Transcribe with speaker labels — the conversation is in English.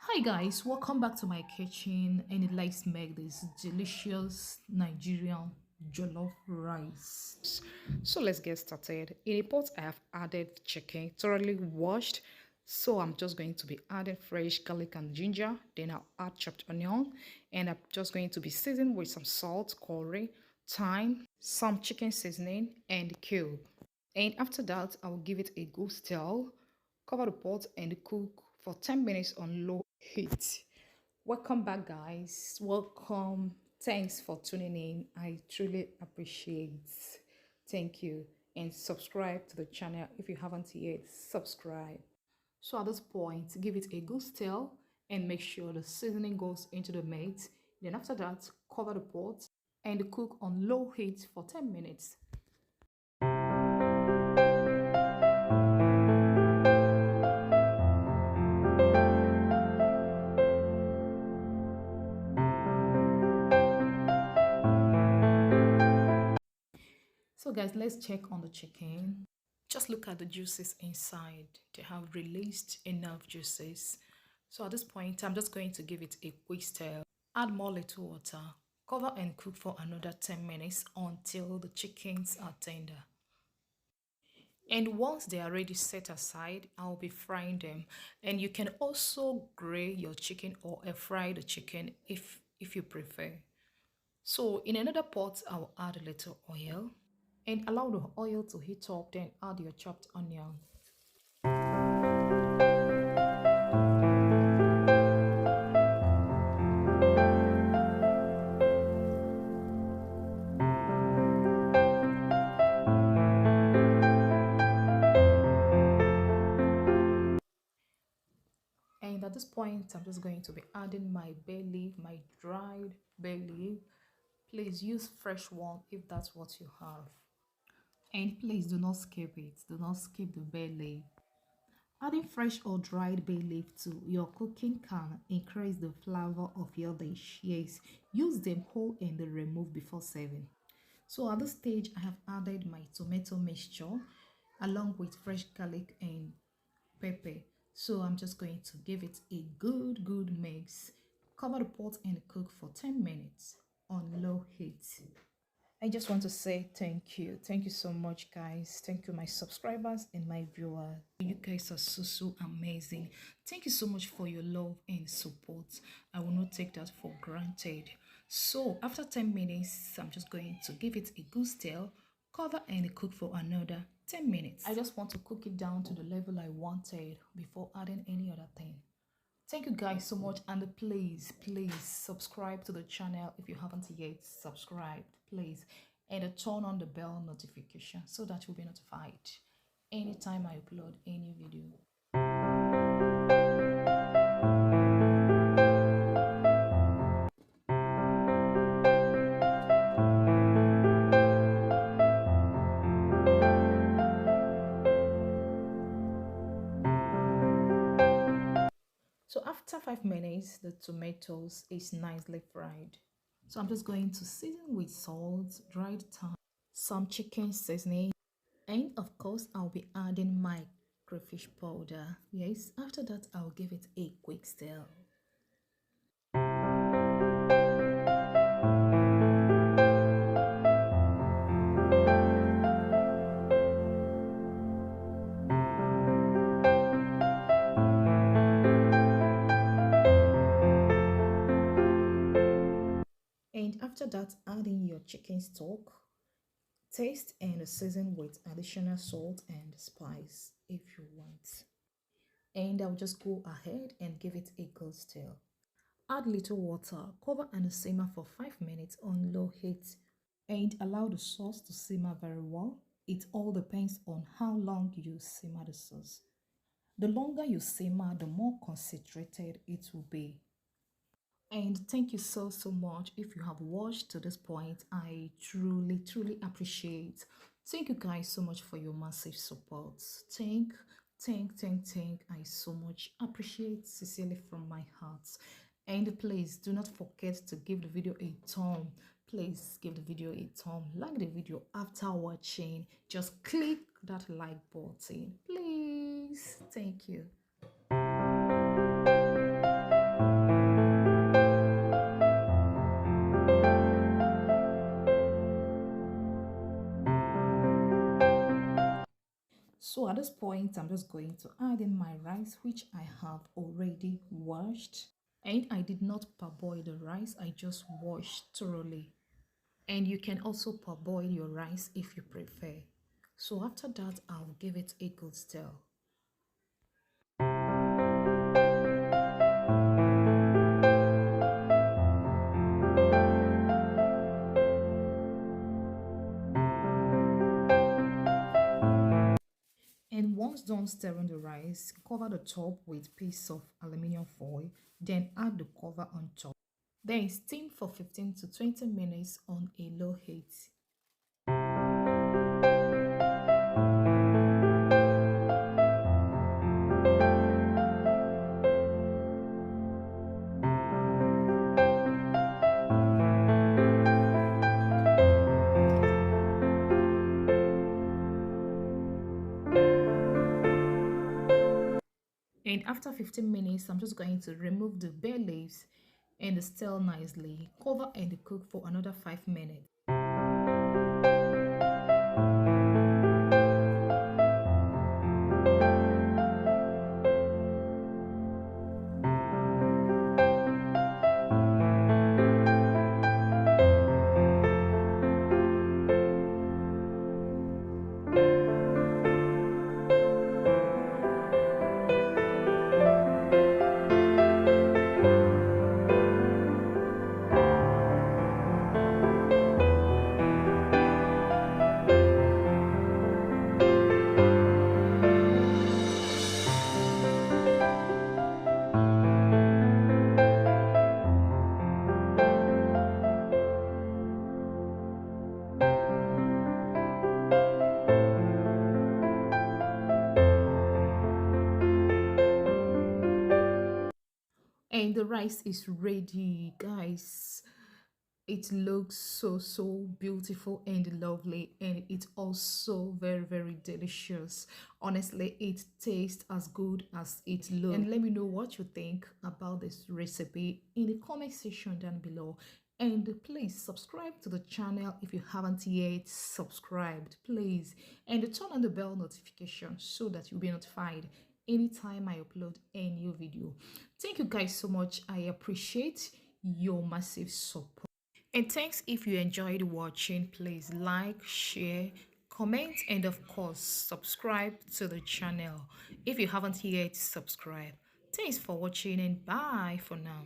Speaker 1: Hi guys, welcome back to my kitchen and let's make this delicious Nigerian jollof rice. So let's get started. In a pot I have added chicken thoroughly washed. So I'm just going to be adding fresh garlic and ginger. Then I'll add chopped onion and I'm just going to be seasoning with some salt, curry, thyme, some chicken seasoning and cube. And after that, I will give it a good stir, cover the pot and cook for 10 minutes on low heat. Welcome back, guys. Welcome. Thanks for tuning in. I truly appreciate. Thank you. And subscribe to the channel if you haven't yet. Subscribe. So at this point, give it a good stir and make sure the seasoning goes into the meat. Then after that, cover the pot and cook on low heat for 10 minutes. So guys, let's check on the chicken. Just look at the juices inside. They have released enough juices. So at this point, I'm just going to give it a quick stir. Add more little water. Cover and cook for another 10 minutes until the chickens are tender. And once they are ready set aside, I'll be frying them. And you can also grill your chicken or air fry the chicken if you prefer. So in another pot, I'll add a little oil and allow the oil to heat up, then add your chopped onion. And at this point, I'm just going to be adding my bay leaf, my dried bay leaf. Please use fresh one if that's what you have. And please do not skip it. Do not skip the bay leaf. Adding fresh or dried bay leaf to your cooking can increase the flavor of your dish. Yes, use them whole and remove before serving. So at this stage, I have added my tomato mixture along with fresh garlic and pepper. So I'm just going to give it a good mix. Cover the pot and cook for 10 minutes on low heat. I just want to say thank you. Thank you so much, guys. Thank you, my subscribers and my viewers. You guys are so amazing. Thank you so much for your love and support. I will not take that for granted. So after 10 minutes, I'm just going to give it a good stir, cover and cook for another 10 minutes. I just want to cook it down to the level I wanted before adding any other thing. Thank you guys so much, and please subscribe to the channel if you haven't yet subscribed, please, and turn on the bell notification so that you'll be notified anytime I upload any video. So after 5 minutes, the tomatoes is nicely fried. So I'm just going to season with salt, dried thyme, some chicken seasoning, and of course I'll be adding my crayfish powder. Yes, after that I'll give it a quick stir. And after that, add in your chicken stock. Taste and season with additional salt and spice if you want. And I'll just go ahead and give it a good stir. Add little water, cover and simmer for 5 minutes on low heat and allow the sauce to simmer very well. It all depends on how long you simmer the sauce. The longer you simmer, the more concentrated it will be. And thank you so much if you have watched to this point. I truly appreciate. Thank you guys so much for your massive support. Thank I so much appreciate sincerely from my heart. And please do not forget to give the video a thumb. Please give the video a thumb. Like the video after watching. Just click that like button, please. Thank you. So at this point, I'm just going to add in my rice, which I have already washed. And I did not parboil the rice, I just washed thoroughly. And you can also parboil your rice if you prefer. So after that, I'll give it a good stir. And once done stirring the rice, cover the top with piece of aluminium foil, then add the cover on top. Then steam for 15 to 20 minutes on a low heat. And after 15 minutes, I'm just going to remove the bay leaves and stir nicely. Cover and cook for another 5 minutes. And the rice is ready, guys. It looks so beautiful and lovely, and it's also very delicious. Honestly, it tastes as good as it looks. And let me know what you think about this recipe in the comment section down below. And please subscribe to the channel if you haven't yet subscribed, please. And turn on the bell notification so that you'll be notified anytime I upload a new video. Thank you guys so much. I appreciate your massive support. And thanks if you enjoyed watching. Please like, share, comment, and of course, subscribe to the channel if you haven't yet subscribed. Thanks for watching and bye for now.